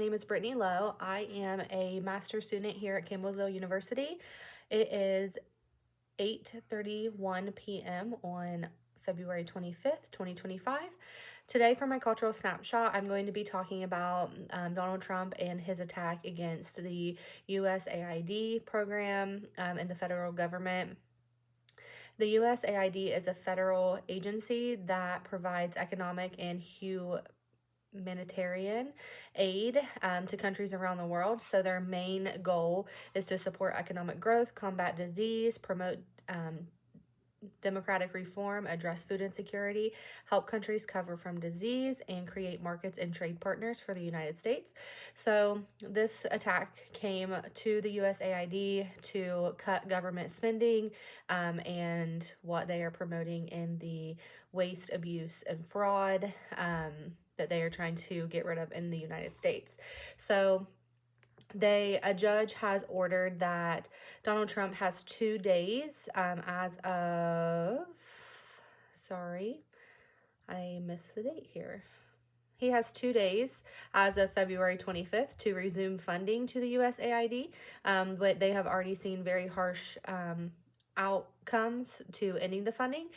name is Brittany Lowe. I am a master's student here at Campbellsville University. It is 8:31 p.m. on February 25th, 2025. Today, for my cultural snapshot, I'm going to be talking about Donald Trump and his attack against the USAID program and the federal government. The USAID is a federal agency that provides economic and humanitarian aid to countries around the world. So their main goal is to support economic growth, combat disease, promote democratic reform, address food insecurity, help countries recover from disease, and create markets and trade partners for the United States. So this attack came to the USAID to cut government spending and what they are promoting in the waste, abuse, and fraud that they are trying to get rid of in the United States. So a judge has ordered that Donald Trump has 2 days sorry, I missed the date here. He has 2 days as of February 25th to resume funding to the USAID, but they have already seen very harsh outcomes to ending the funding.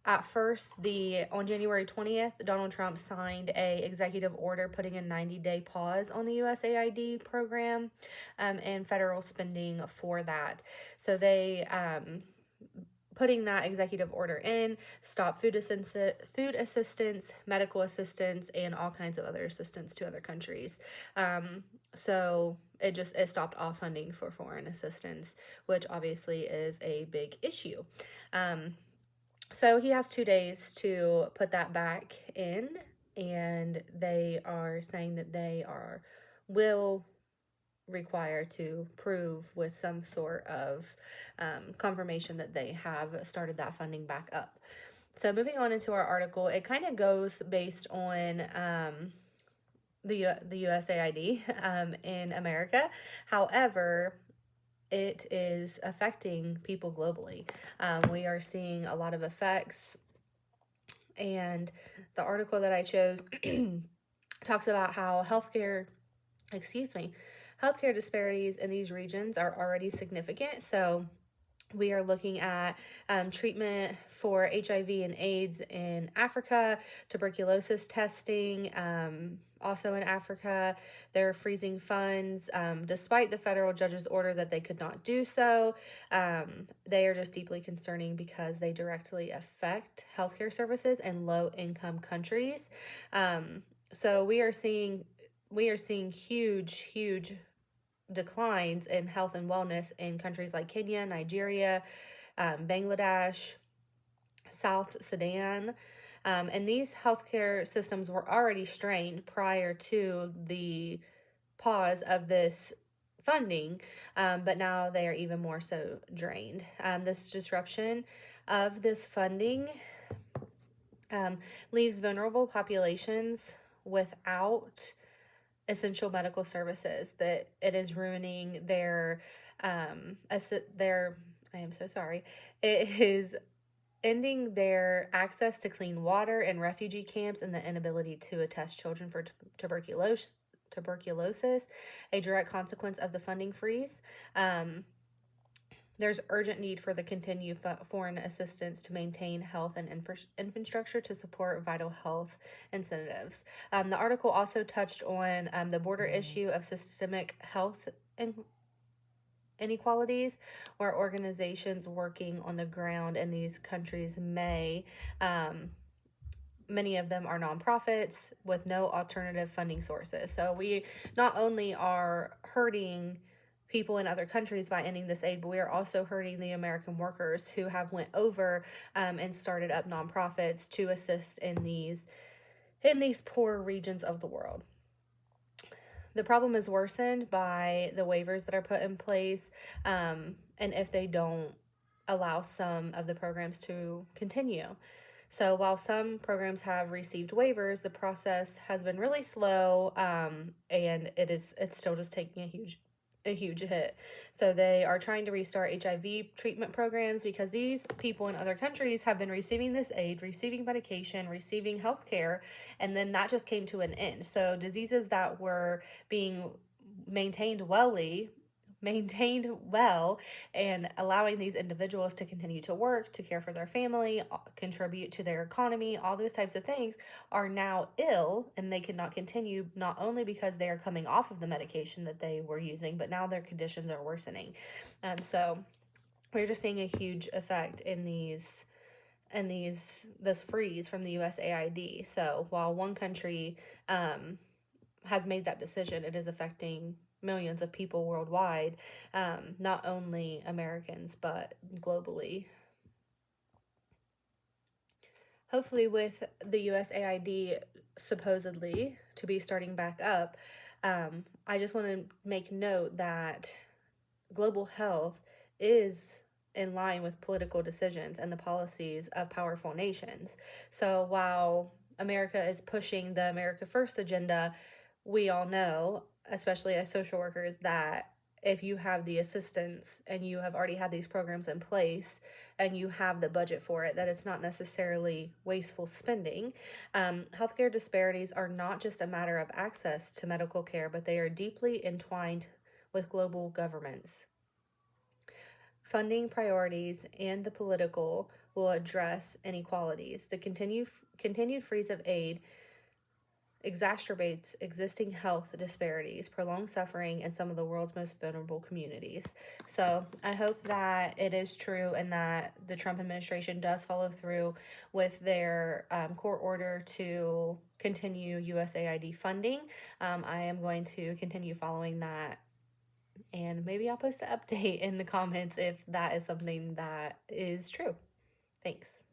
At first, on January 20th, Donald Trump signed a executive order putting a 90-day pause on the USAID program and federal spending for that. So they putting that executive order in, stop food assistance, medical assistance, and all kinds of other assistance to other countries. So it stopped all funding for foreign assistance, which obviously is a big issue. So he has 2 days to put that back in, and they are saying that will require to prove with some sort of confirmation that they have started that funding back up. So moving on into our article, it kind of goes based on the USAID in America. However, it is affecting people globally. We are seeing a lot of effects, and the article that I chose talks about how healthcare disparities in these regions are already significant. So we are looking at treatment for HIV and AIDS in Africa, tuberculosis testing, also in Africa. They're freezing funds despite the federal judge's order that they could not do so. They are just deeply concerning because they directly affect healthcare services in low-income countries. So we are seeing huge declines in health and wellness in countries like Kenya, Nigeria, Bangladesh, South Sudan. And these healthcare systems were already strained prior to the pause of this funding, but now they are even more so drained. This disruption of this funding leaves vulnerable populations without essential medical services, that it is ruining it is ending their access to clean water in refugee camps and the inability to attest children for tuberculosis, a direct consequence of the funding freeze. There's urgent need for the continued foreign assistance to maintain health and infrastructure to support vital health incentives. The article also touched on the border issue of systemic health inequalities, where organizations working on the ground in these countries many of them are nonprofits with no alternative funding sources. So we not only are hurting people in other countries by ending this aid, but we are also hurting the American workers who have went over and started up nonprofits to assist in these poor regions of the world. The problem is worsened by the waivers that are put in place, and if they don't allow some of the programs to continue. So while some programs have received waivers, the process has been really slow, and it's still just taking a huge a huge hit. So they are trying to restart HIV treatment programs because these people in other countries have been receiving this aid, receiving medication, receiving health care, and then that just came to an end. So diseases that were being maintained maintained well and allowing these individuals to continue to work, to care for their family, contribute to their economy, all those types of things are now ill and they cannot continue, not only because they are coming off of the medication that they were using, but now their conditions are worsening. So we're just seeing a huge effect in this freeze from the USAID. So while one country has made that decision, it is affecting millions of people worldwide, not only Americans, but globally. Hopefully, with the USAID supposedly to be starting back up, I just want to make note that global health is in line with political decisions and the policies of powerful nations. So while America is pushing the America First agenda, we all know, especially as social workers, that if you have the assistance and you have already had these programs in place and you have the budget for it, that it's not necessarily wasteful spending. Healthcare disparities are not just a matter of access to medical care, but they are deeply entwined with global governments. Funding priorities and the political will address inequalities. The continued freeze of aid exacerbates existing health disparities, prolongs suffering in some of the world's most vulnerable communities. So I hope that it is true and that the Trump administration does follow through with their court order to continue USAID funding. I am going to continue following that, and maybe I'll post an update in the comments if that is something that is true. Thanks.